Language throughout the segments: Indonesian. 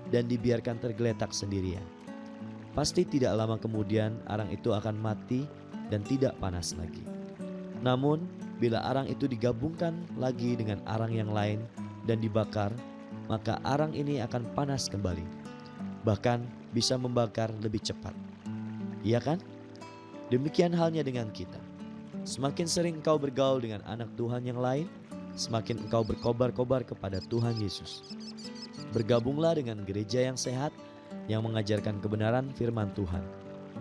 dan dibiarkan tergeletak sendirian. Pasti tidak lama kemudian arang itu akan mati dan tidak panas lagi. Namun, bila arang itu digabungkan lagi dengan arang yang lain dan dibakar, maka arang ini akan panas kembali, bahkan bisa membakar lebih cepat. Iya kan? Demikian halnya dengan kita. Semakin sering engkau bergaul dengan anak Tuhan yang lain, semakin engkau berkobar-kobar kepada Tuhan Yesus. Bergabunglah dengan gereja yang sehat, yang mengajarkan kebenaran firman Tuhan.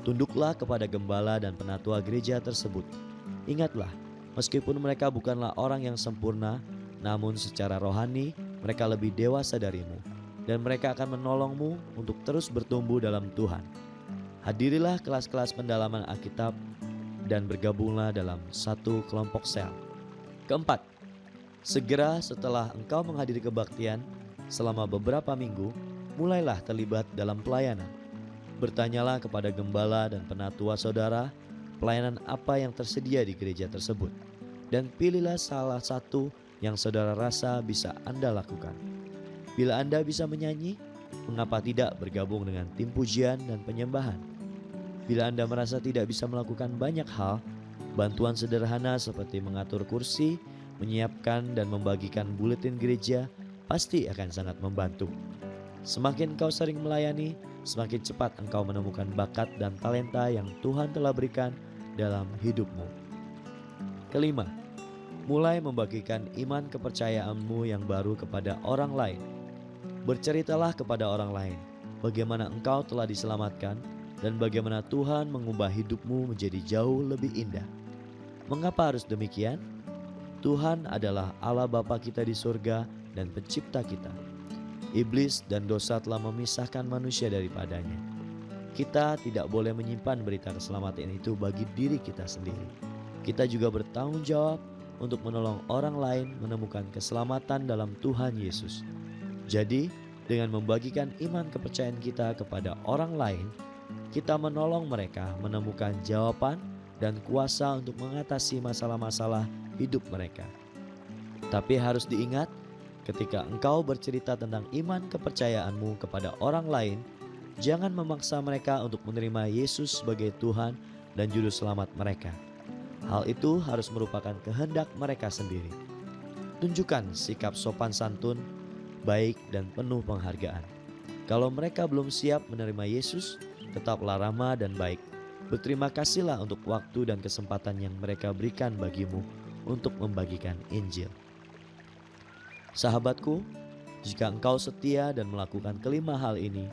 Tunduklah kepada gembala dan penatua gereja tersebut. Ingatlah, meskipun mereka bukanlah orang yang sempurna, namun secara rohani mereka lebih dewasa darimu, dan mereka akan menolongmu untuk terus bertumbuh dalam Tuhan. Hadirilah kelas-kelas pendalaman Alkitab dan bergabunglah dalam satu kelompok sel. Keempat, segera setelah engkau menghadiri kebaktian selama beberapa minggu, mulailah terlibat dalam pelayanan. Bertanyalah kepada gembala dan penatua saudara pelayanan apa yang tersedia di gereja tersebut, dan pilihlah salah satu yang saudara rasa bisa Anda lakukan. Bila Anda bisa menyanyi, mengapa tidak bergabung dengan tim pujian dan penyembahan? Bila Anda merasa tidak bisa melakukan banyak hal, bantuan sederhana seperti mengatur kursi, menyiapkan dan membagikan buletin gereja pasti akan sangat membantu. Semakin engkau sering melayani, semakin cepat engkau menemukan bakat dan talenta yang Tuhan telah berikan dalam hidupmu. Kelima, mulai membagikan iman kepercayaanmu yang baru kepada orang lain. Berceritalah kepada orang lain bagaimana engkau telah diselamatkan dan bagaimana Tuhan mengubah hidupmu menjadi jauh lebih indah. Mengapa harus demikian? Tuhan adalah Allah Bapa kita di surga dan pencipta kita. Iblis dan dosa telah memisahkan manusia daripadanya. Kita tidak boleh menyimpan berita keselamatan itu bagi diri kita sendiri. Kita juga bertanggung jawab untuk menolong orang lain menemukan keselamatan dalam Tuhan Yesus. Jadi, dengan membagikan iman kepercayaan kita kepada orang lain, kita menolong mereka menemukan jawaban dan kuasa untuk mengatasi masalah-masalah hidup mereka. Tapi harus diingat, ketika engkau bercerita tentang iman kepercayaanmu kepada orang lain, jangan memaksa mereka untuk menerima Yesus sebagai Tuhan dan Juru Selamat mereka. Hal itu harus merupakan kehendak mereka sendiri. Tunjukkan sikap sopan santun, baik dan penuh penghargaan. Kalau mereka belum siap menerima Yesus, tetaplah ramah dan baik. Berterima kasihlah untuk waktu dan kesempatan yang mereka berikan bagimu untuk membagikan Injil. Sahabatku, jika engkau setia dan melakukan kelima hal ini,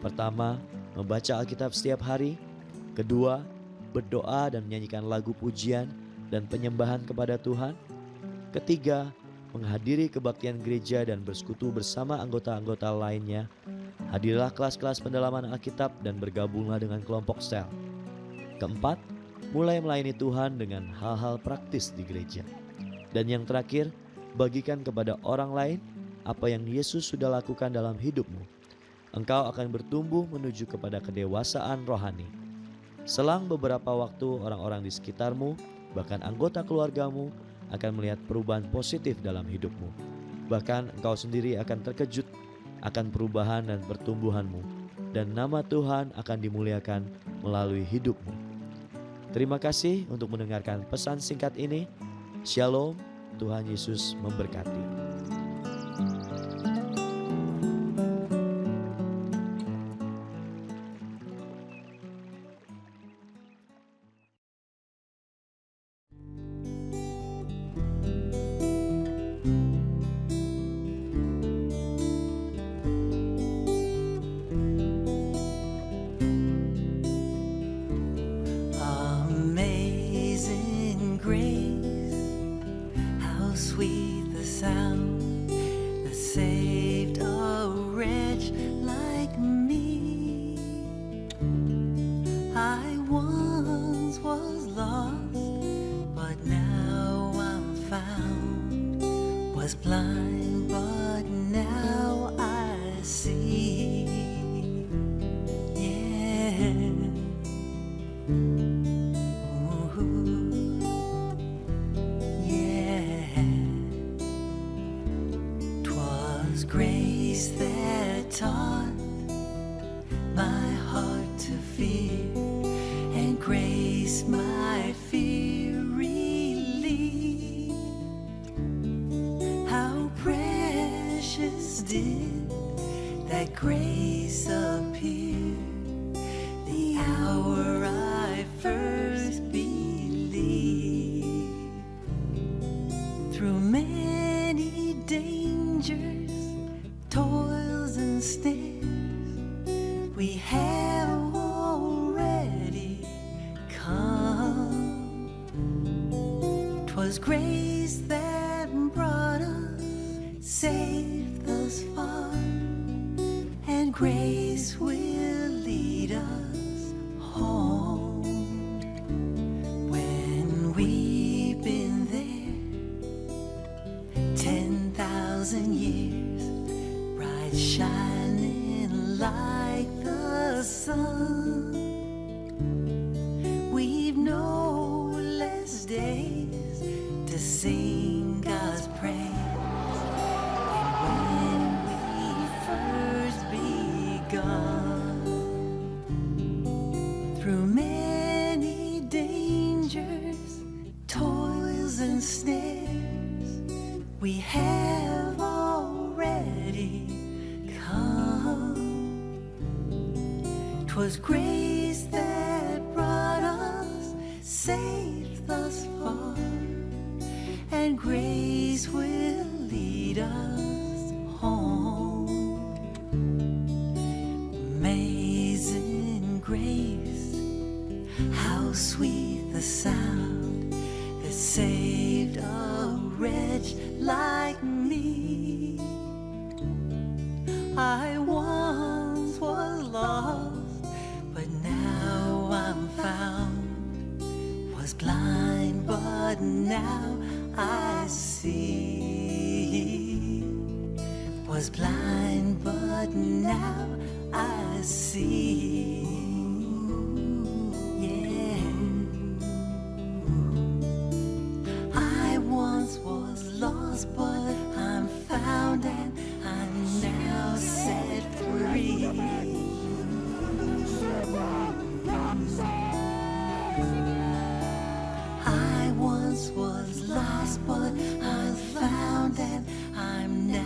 pertama, membaca Alkitab setiap hari. Kedua, berdoa dan menyanyikan lagu pujian dan penyembahan kepada Tuhan. Ketiga, menghadiri kebaktian gereja dan bersekutu bersama anggota-anggota lainnya. Hadirilah kelas-kelas pendalaman Alkitab dan bergabunglah dengan kelompok sel. Keempat, mulai melayani Tuhan dengan hal-hal praktis di gereja. Dan yang terakhir, bagikan kepada orang lain apa yang Yesus sudah lakukan dalam hidupmu. Engkau akan bertumbuh menuju kepada kedewasaan rohani. Selang beberapa waktu, orang-orang di sekitarmu, bahkan anggota keluargamu, akan melihat perubahan positif dalam hidupmu. Bahkan engkau sendiri akan terkejut akan perubahan dan pertumbuhanmu, dan nama Tuhan akan dimuliakan melalui hidupmu. Terima kasih untuk mendengarkan pesan singkat ini. Shalom, Tuhan Yesus memberkati. Amazing grace, how sweet the sound fear, and grace my fear relieved. How precious did that grace appear the hour I first believed. Through many dangers, toils and snares, we have already come. 'Twas grace that brought us safe thus far, and grace will lead us home. When we've been there 10,000 years, bright shining like the sun, we've no less days to sing God's praise than when we first begun. Through many dangers, toils and snares, we have already come. 'Twas grace that brought us safe thus far, and grace will lead us home. Amazing grace, how sweet the sound that saved a wretch like me. I once was lost, but now I'm found. Was blind, but now I see. Was blind, but now I see. Yeah. I once was lost, but I'm found, and I'm now set free. I once was lost, but I'm found, and I'm now